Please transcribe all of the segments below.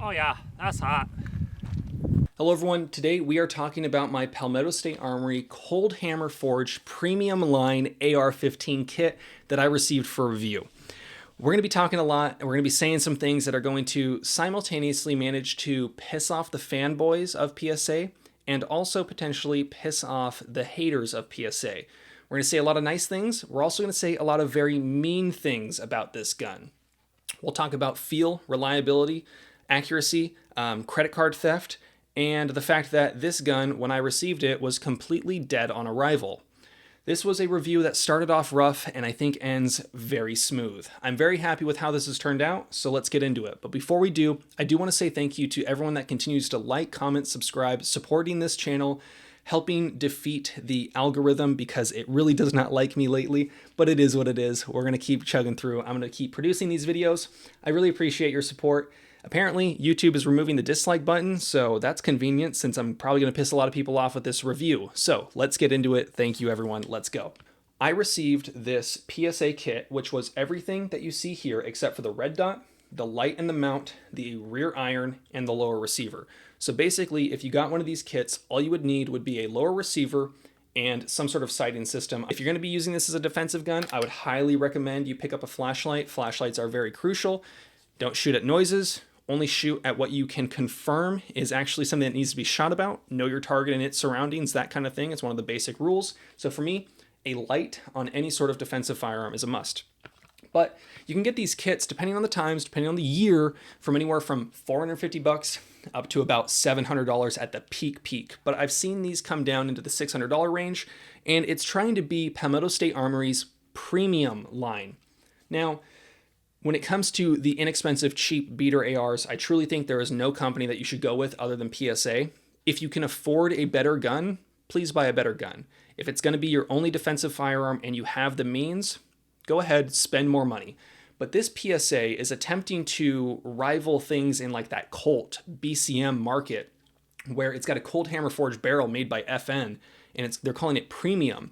Oh yeah, that's hot. Hello everyone, today we are talking about my Palmetto State Armory Cold Hammer Forged Premium Line AR-15 kit that I received for review. We're going to be talking a lot, and we're going to be saying some things that are going to simultaneously manage to piss off the fanboys of PSA and also potentially piss off the haters of PSA. We're going to say a lot of nice things. We're also going to say a lot of very mean things about this gun. We'll talk about feel, reliability, accuracy, credit card theft, and the fact that this gun, when I received it, was completely dead on arrival. This was a review that started off rough and I think ends very smooth. I'm very happy with how this has turned out, so let's get into it. But before we do, I do want to say thank you to everyone that continues to like, comment, subscribe, supporting this channel, helping defeat the algorithm because it really does not like me lately, but it is what it is. We're going to keep chugging through. I'm going to keep producing these videos. I really appreciate your support. Apparently, YouTube is removing the dislike button, so that's convenient since I'm probably going to piss a lot of people off with this review. So let's get into it. Thank you, everyone. Let's go. I received this PSA kit, which was everything that you see here except for the red dot, the light and the mount, the rear iron, and the lower receiver. So basically, if you got one of these kits, all you would need would be a lower receiver and some sort of sighting system. If you're going to be using this as a defensive gun, I would highly recommend you pick up a flashlight. Flashlights are very crucial. Don't shoot at noises. Only shoot at what you can confirm is actually something that needs to be shot about. Know your target and its surroundings, that kind of thing. It's one of the basic rules. So for me, a light on any sort of defensive firearm is a must. But you can get these kits, depending on the times, depending on the year, from anywhere from $450 up to about $700 at the peak. But I've seen these come down into the $600 range, and it's trying to be Palmetto State Armory's premium line. Now, when it comes to the inexpensive, cheap beater ARs, I truly think there is no company that you should go with other than PSA. If you can afford a better gun, please buy a better gun. If it's going to be your only defensive firearm and you have the means, go ahead, spend more money. But this PSA is attempting to rival things in like that Colt BCM market, where it's got a cold hammer forged barrel made by FN, and they're calling it premium.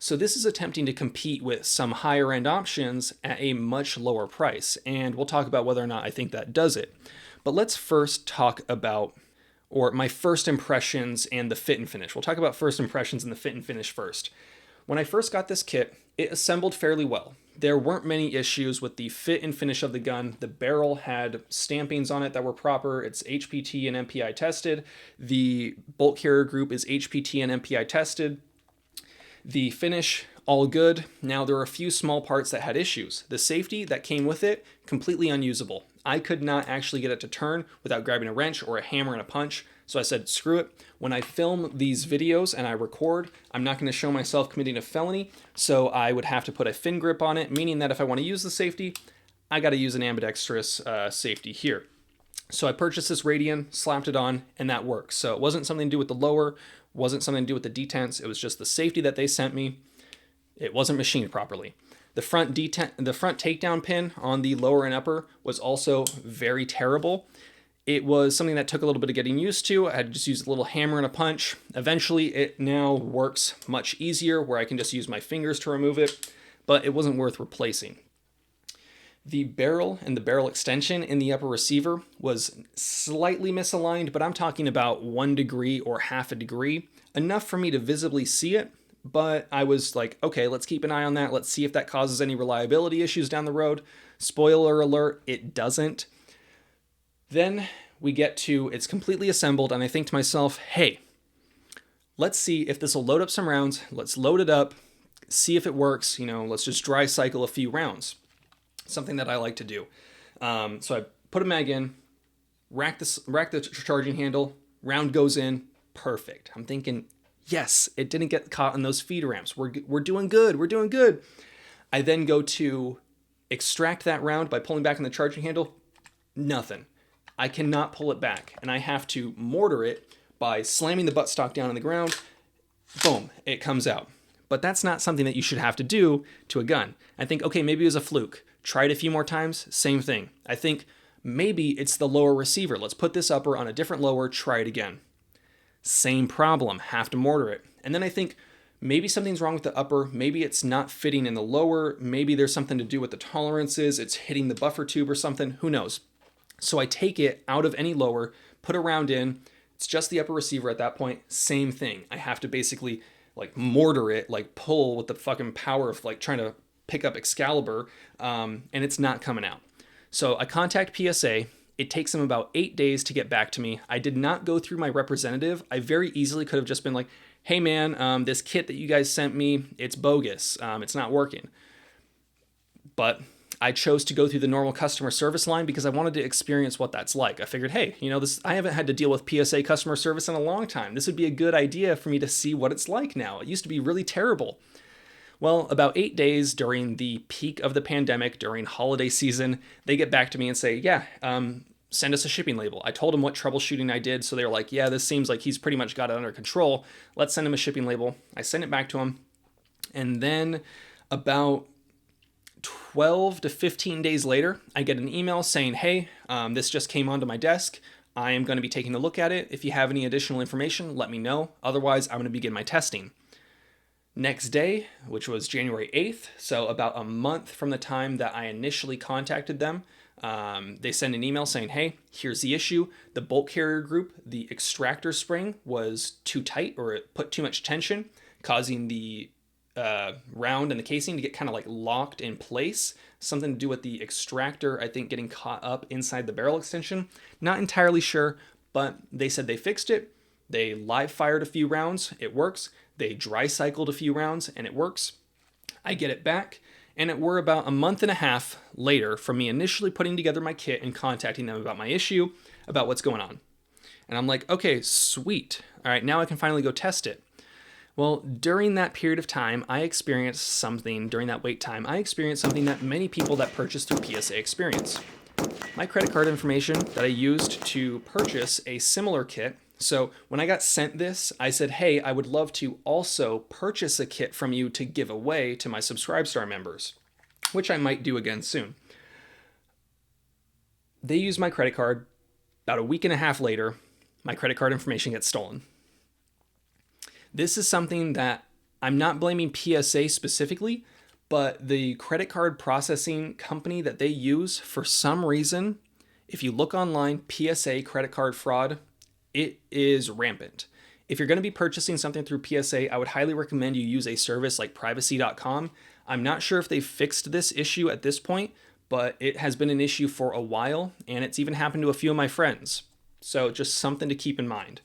So this is attempting to compete with some higher end options at a much lower price. And we'll talk about whether or not I think that does it. But let's first talk about, or my first impressions and the fit and finish. We'll talk about first impressions and the fit and finish first. When I first got this kit, it assembled fairly well. There weren't many issues with the fit and finish of the gun. The barrel had stampings on it that were proper. It's HPT and MPI tested. The bolt carrier group is HPT and MPI tested. The finish, all good. Now, there are a few small parts that had issues. The safety that came with it, completely unusable. I could not actually get it to turn without grabbing a wrench or a hammer and a punch. So I said, screw it. When I film these videos and I record, I'm not going to show myself committing a felony. So I would have to put a fin grip on it, meaning that if I want to use the safety, I got to use an ambidextrous safety here. So I purchased this Radian, slapped it on, and that works. So it wasn't something to do with the lower, wasn't something to do with the detents. It was just the safety that they sent me. It wasn't machined properly. The front takedown pin on the lower and upper was also very terrible. It was something that took a little bit of getting used to. I had to just use a little hammer and a punch. Eventually, it now works much easier where I can just use my fingers to remove it, but it wasn't worth replacing. The barrel and the barrel extension in the upper receiver was slightly misaligned, but I'm talking about 1 degree or half a degree, enough for me to visibly see it. But I was like, okay, let's keep an eye on that. Let's see if that causes any reliability issues down the road. Spoiler alert, it doesn't. Then we get to it's completely assembled, and I think to myself, hey, let's see if this will load up some rounds. Let's load it up, see if it works. Let's just dry cycle a few rounds. Something that I like to do. So I put a mag in, rack the charging handle, round goes in, perfect. I'm thinking, yes, it didn't get caught on those feed ramps. We're doing good. We're doing good. I then go to extract that round by pulling back on the charging handle. Nothing. I cannot pull it back, and I have to mortar it by slamming the buttstock down on the ground. Boom, it comes out. But that's not something that you should have to do to a gun. I think, okay, maybe it was a fluke. Try it a few more times, same thing. I think maybe it's the lower receiver. Let's put this upper on a different lower, try it again. Same problem, have to mortar it. And then I think maybe something's wrong with the upper, maybe it's not fitting in the lower, maybe there's something to do with the tolerances, it's hitting the buffer tube or something, who knows. So I take it out of any lower, put a round in. It's just the upper receiver at that point. Same thing. I have to basically like mortar it, like pull with the fucking power of like trying to pick up Excalibur, and it's not coming out. So I contact PSA. It takes them about 8 days to get back to me. I did not go through my representative. I very easily could have just been like, hey man, this kit that you guys sent me, it's bogus. It's not working. But I chose to go through the normal customer service line because I wanted to experience what that's like. I figured, hey, I haven't had to deal with PSA customer service in a long time. This would be a good idea for me to see what it's like now. It used to be really terrible. Well, about 8 days during the peak of the pandemic, during holiday season, they get back to me and say, yeah, send us a shipping label. I told them what troubleshooting I did. So they were like, yeah, this seems like he's pretty much got it under control. Let's send him a shipping label. I send it back to him. And then about 12 to 15 days later, I get an email saying, hey, this just came onto my desk. I am going to be taking a look at it. If you have any additional information, let me know. Otherwise, I'm going to begin my testing. Next day, which was January 8th, so about a month from the time that I initially contacted them, they send an email saying, hey, here's the issue. The bolt carrier group, the extractor spring was too tight, or it put too much tension, causing the round and the casing to get kind of like locked in place. Something to do with the extractor, I think, getting caught up inside the barrel extension. Not entirely sure, but they said they fixed it. They live fired a few rounds. It works. They dry cycled a few rounds and it works. I get it back, and we're about a month and a half later from me initially putting together my kit and contacting them about my issue, about what's going on. And I'm like, okay, sweet. All right, now I can finally go test it. Well, during that period of time, during that wait time, I experienced something that many people that purchase through PSA experience. My credit card information that I used to purchase a similar kit. So when I got sent this, I said, hey, I would love to also purchase a kit from you to give away to my Subscribestar members, which I might do again soon. They use my credit card. About a week and a half later, my credit card information gets stolen. This is something that I'm not blaming PSA specifically, but the credit card processing company that they use, for some reason, if you look online, PSA credit card fraud, it is rampant. If you're going to be purchasing something through PSA, I would highly recommend you use a service like privacy.com. I'm not sure if they've fixed this issue at this point, but it has been an issue for a while, and it's even happened to a few of my friends. So just something to keep in mind.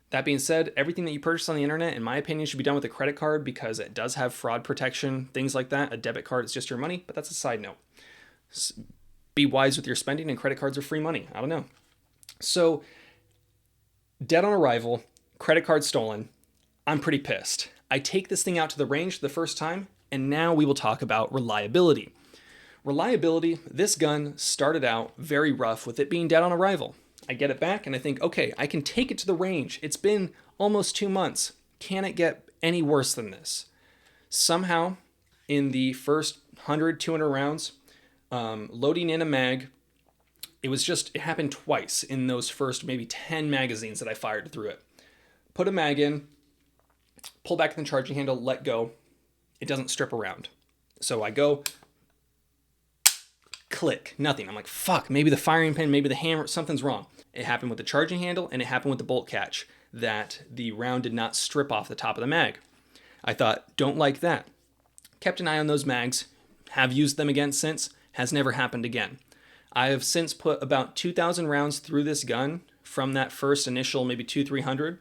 That being said, everything that you purchase on the internet, in my opinion, should be done with a credit card because it does have fraud protection, things like that. A debit card is just your money, but that's a side note. Be wise with your spending, and credit cards are free money. I don't know. So, dead on arrival, credit card stolen. I'm pretty pissed. I take this thing out to the range the first time, and now we will talk about reliability. Reliability, this gun started out very rough with it being dead on arrival. I get it back and I think, okay, I can take it to the range. It's been almost 2 months. Can it get any worse than this? Somehow, in the first 100, 200 rounds, loading in a mag, it happened twice in those first maybe 10 magazines that I fired through it. Put a mag in, pull back the charging handle, let go. It doesn't strip around. So I go, click, nothing. I'm like, fuck, maybe the firing pin, maybe the hammer, something's wrong. It happened with the charging handle, and it happened with the bolt catch, that the round did not strip off the top of the mag. I thought, don't like that. Kept an eye on those mags, have used them again since, has never happened again. I have since put about 2,000 rounds through this gun from that first initial maybe 200-300.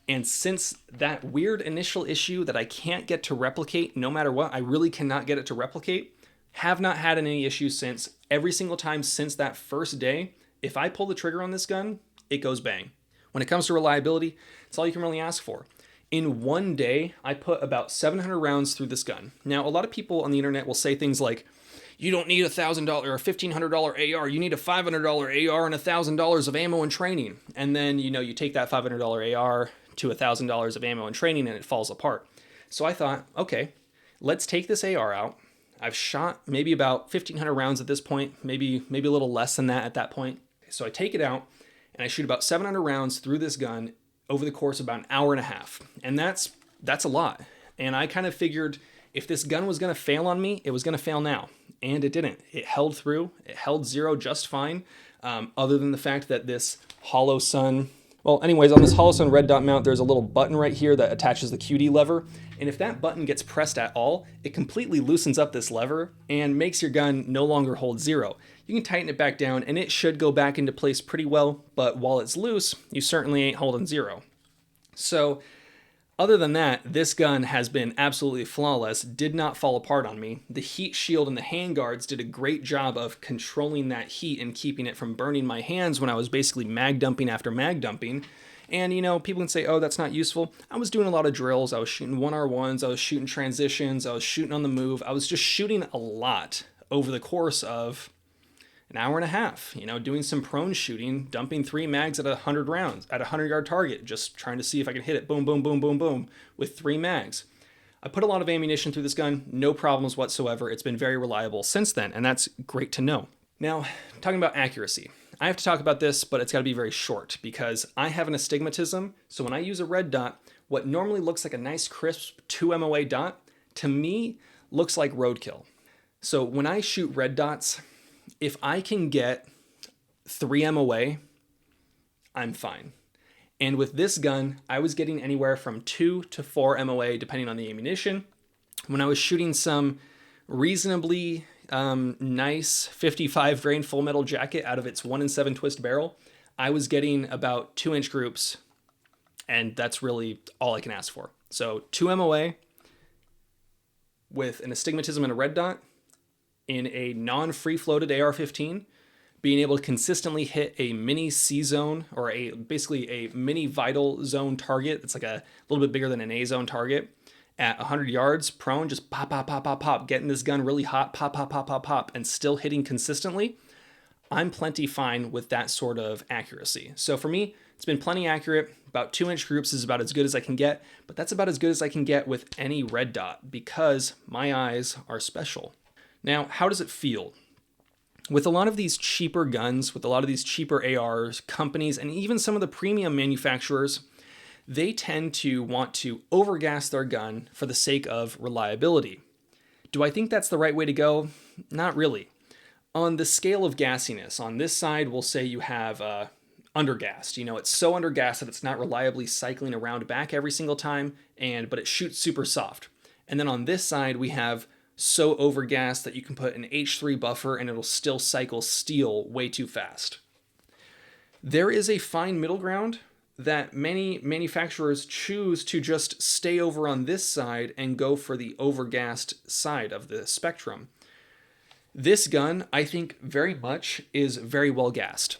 And since that weird initial issue that I can't get to replicate, no matter what, I really cannot get it to replicate, have not had any issues since. Every single time since that first day, if I pull the trigger on this gun, it goes bang. When it comes to reliability, it's all you can really ask for. In one day, I put about 700 rounds through this gun. Now, a lot of people on the internet will say things like, you don't need $1,000 or a $1,500 AR. You need a $500 AR and $1,000 of ammo and training. And then, you take that $500 AR to $1,000 of ammo and training and it falls apart. So I thought, okay, let's take this AR out. I've shot maybe about 1,500 rounds at this point, maybe a little less than that at that point. So I take it out and I shoot about 700 rounds through this gun over the course of about an hour and a half. And that's a lot. And I kind of figured if this gun was going to fail on me, it was going to fail now. And it didn't. It held through. It held zero just fine. other than the fact that this Holosun, well, anyways, on this Holosun red dot mount, there's a little button right here that attaches the QD lever. And if that button gets pressed at all, it completely loosens up this lever and makes your gun no longer hold zero. You can tighten it back down and it should go back into place pretty well, but while it's loose, you certainly ain't holding zero. So other than that, this gun has been absolutely flawless, did not fall apart on me. The heat shield and the handguards did a great job of controlling that heat and keeping it from burning my hands when I was basically mag dumping after mag dumping. And, you know, people can say, oh, that's not useful. I was doing a lot of drills. I was shooting 1R1s. I was shooting transitions. I was shooting on the move. I was just shooting a lot over the course of an hour and a half, you know, doing some prone shooting, dumping 3 mags at 100 rounds, at a 100-yard target, just trying to see if I can hit it, boom, boom, boom, boom, boom, with 3 mags. I put a lot of ammunition through this gun, no problems whatsoever. It's been very reliable since then, and that's great to know. Now, talking about accuracy. I have to talk about this, but it's got to be very short because I have an astigmatism. So when I use a red dot, what normally looks like a nice crisp 2 MOA dot, to me, looks like roadkill. So when I shoot red dots, if I can get 3 MOA, I'm fine. And with this gun, I was getting anywhere from 2 to 4 MOA, depending on the ammunition. When I was shooting some reasonably nice 55 grain full metal jacket out of its 1-in-7 twist barrel, I was getting about 2-inch groups, and that's really all I can ask for. So 2 MOA with an astigmatism and a red dot in a non-free floated AR-15, being able to consistently hit a mini C-zone or basically a mini vital zone target. It's like a little bit bigger than an A-zone target at 100 yards prone, just pop, pop, pop, pop, pop, getting this gun really hot, pop, pop, pop, pop, pop, and still hitting consistently. I'm plenty fine with that sort of accuracy. So for me, it's been plenty accurate. About 2-inch groups is about as good as I can get, but that's about as good as I can get with any red dot because my eyes are special. Now, how does it feel? With a lot of these cheaper guns, with a lot of these cheaper ARs, companies, and even some of the premium manufacturers, they tend to want to overgas their gun for the sake of reliability. Do I think that's the right way to go? Not really. On the scale of gassiness, on this side, we'll say you have undergassed. You know, it's so undergassed that it's not reliably cycling around back every single time, but it shoots super soft. And then on this side, we have so overgassed that you can put an H3 buffer and it'll still cycle steel way too fast. There is a fine middle ground that many manufacturers choose to just stay over on this side and go for the overgassed side of the spectrum. This gun, I think, very much is very well gassed.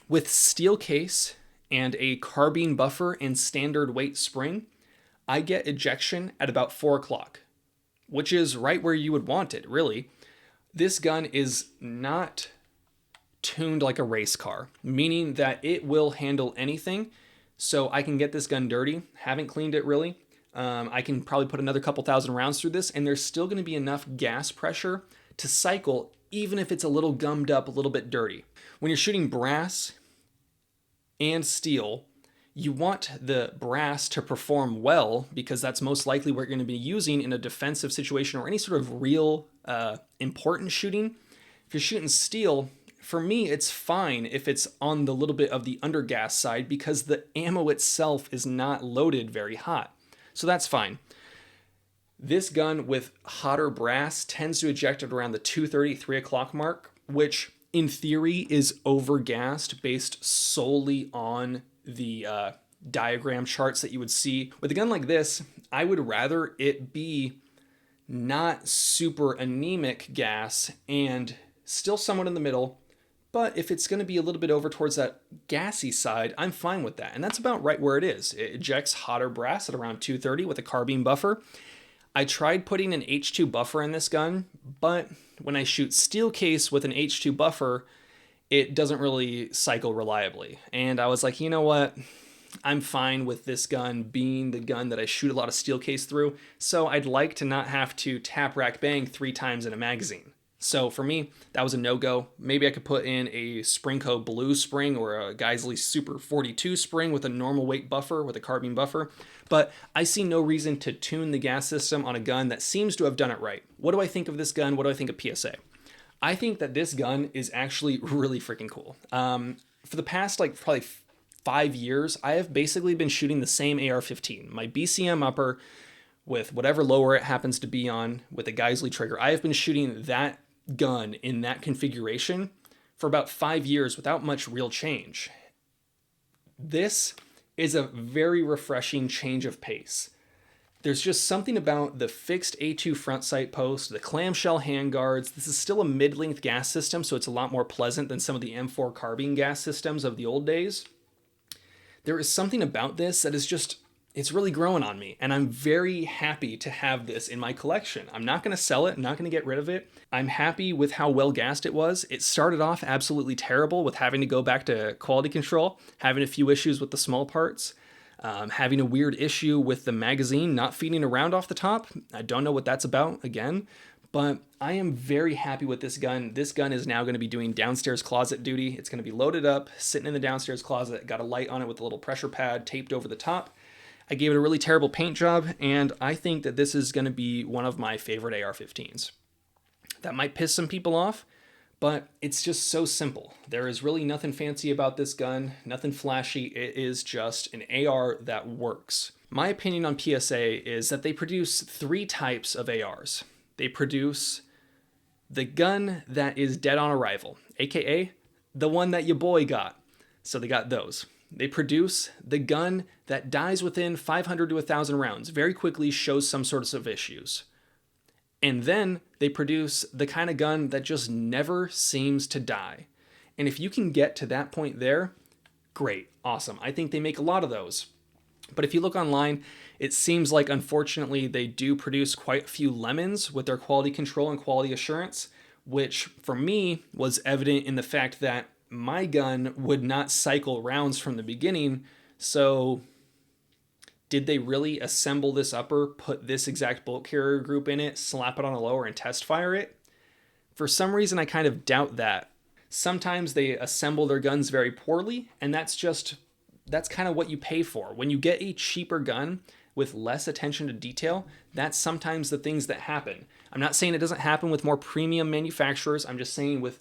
With steel case and a carbine buffer and standard weight spring, I get ejection at about 4 o'clock, which is right where you would want it, really. This gun is not tuned like a race car, meaning that it will handle anything. So I can get this gun dirty. Haven't cleaned it really. I can probably put another couple thousand rounds through this, and there's still going to be enough gas pressure to cycle, even if it's a little gummed up, a little bit dirty. When you're shooting brass and steel, you want the brass to perform well because that's most likely what you're going to be using in a defensive situation or any sort of real important shooting. If you're shooting steel, for me, it's fine if it's on the little bit of the undergas side because the ammo itself is not loaded very hot. So that's fine. This gun with hotter brass tends to eject at around the 2:30, 3 o'clock mark, which in theory is overgassed based solely on the diagram charts that you would see. With a gun like this, I would rather it be not super anemic gas and still somewhat in the middle, but if it's going to be a little bit over towards that gassy side, I'm fine with that. And that's about right where it is. It ejects hotter brass at around 2:30 with a carbine buffer. I tried putting an H2 buffer in this gun, but when I shoot steel case with an H2 buffer, it doesn't really cycle reliably. And I was like, you know what? I'm fine with this gun being the gun that I shoot a lot of steel case through, so I'd like to not have to tap rack bang 3 times in a magazine. So for me, that was a no-go. Maybe I could put in a Springco Blue spring or a Geisley Super 42 spring with a normal weight buffer, with a carbine buffer. But I see no reason to tune the gas system on a gun that seems to have done it right. What do I think of this gun? What do I think of PSA? I think that this gun is actually really freaking cool. For the past probably 5 years, I have basically been shooting the same AR-15, my BCM upper with whatever lower it happens to be on with a Geisley trigger. I have been shooting that gun in that configuration for about 5 years without much real change. This is a very refreshing change of pace. There's just something about the fixed A2 front sight post, the clamshell handguards. This is still a mid-length gas system, so it's a lot more pleasant than some of the M4 carbine gas systems of the old days. There is something about this that is just, it's really growing on me, and I'm very happy to have this in my collection. I'm not going to sell it. I'm not going to get rid of it. I'm happy with how well gassed it was. It started off absolutely terrible with having to go back to quality control, having a few issues with the small parts. Having a weird issue with the magazine not feeding around off the top. I don't know what that's about, again, but I am very happy with this gun. This gun is now going to be doing downstairs closet duty. It's going to be loaded up, sitting in the downstairs closet, got a light on it with a little pressure pad taped over the top. I gave it a really terrible paint job, and I think that this is going to be one of my favorite AR-15s. That might piss some people off, but it's just so simple. There is really nothing fancy about this gun, nothing flashy. It is just an AR that works. My opinion on PSA is that they produce 3 types of ARs. They produce the gun that is dead on arrival, aka the one that your boy got. So they got those. They produce the gun that dies within 500 to 1,000 rounds, very quickly shows some sorts of issues. And then they produce the kind of gun that just never seems to die. And if you can get to that point there, great, awesome. I think they make a lot of those. But if you look online, it seems like, unfortunately, they do produce quite a few lemons with their quality control and quality assurance, which for me was evident in the fact that my gun would not cycle rounds from the beginning. So did they really assemble this upper, put this exact bullet carrier group in it, slap it on a lower, and test fire it? For some reason, I kind of doubt that. Sometimes they assemble their guns very poorly, and that's kind of what you pay for. When you get a cheaper gun with less attention to detail, that's sometimes the things that happen. I'm not saying it doesn't happen with more premium manufacturers. I'm just saying with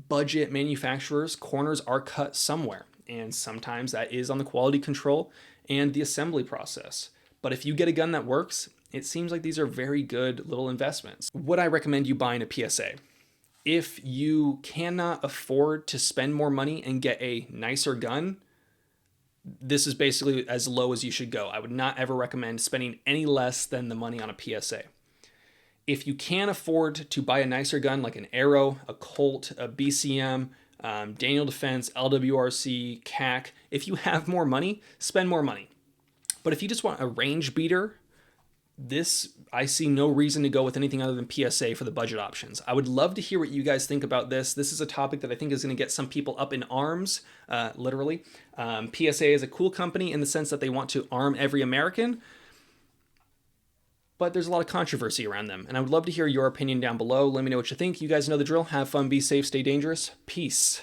budget manufacturers, corners are cut somewhere. And sometimes that is on the quality control and the assembly process. But if you get a gun that works, it seems like these are very good little investments. Would I recommend you buying a PSA? If you cannot afford to spend more money and get a nicer gun, this is basically as low as you should go. I would not ever recommend spending any less than the money on a PSA. If you can afford to buy a nicer gun like an Arrow, a Colt, a BCM, Daniel Defense, LWRC, CAC, if you have more money, spend more money. But if you just want a range beater, I see no reason to go with anything other than PSA for the budget options. I would love to hear what you guys think about this. This is a topic that I think is going to get some people up in arms, literally. PSA is a cool company in the sense that they want to arm every American, but there's a lot of controversy around them. And I would love to hear your opinion down below. Let me know what you think. You guys know the drill. Have fun, be safe, stay dangerous. Peace.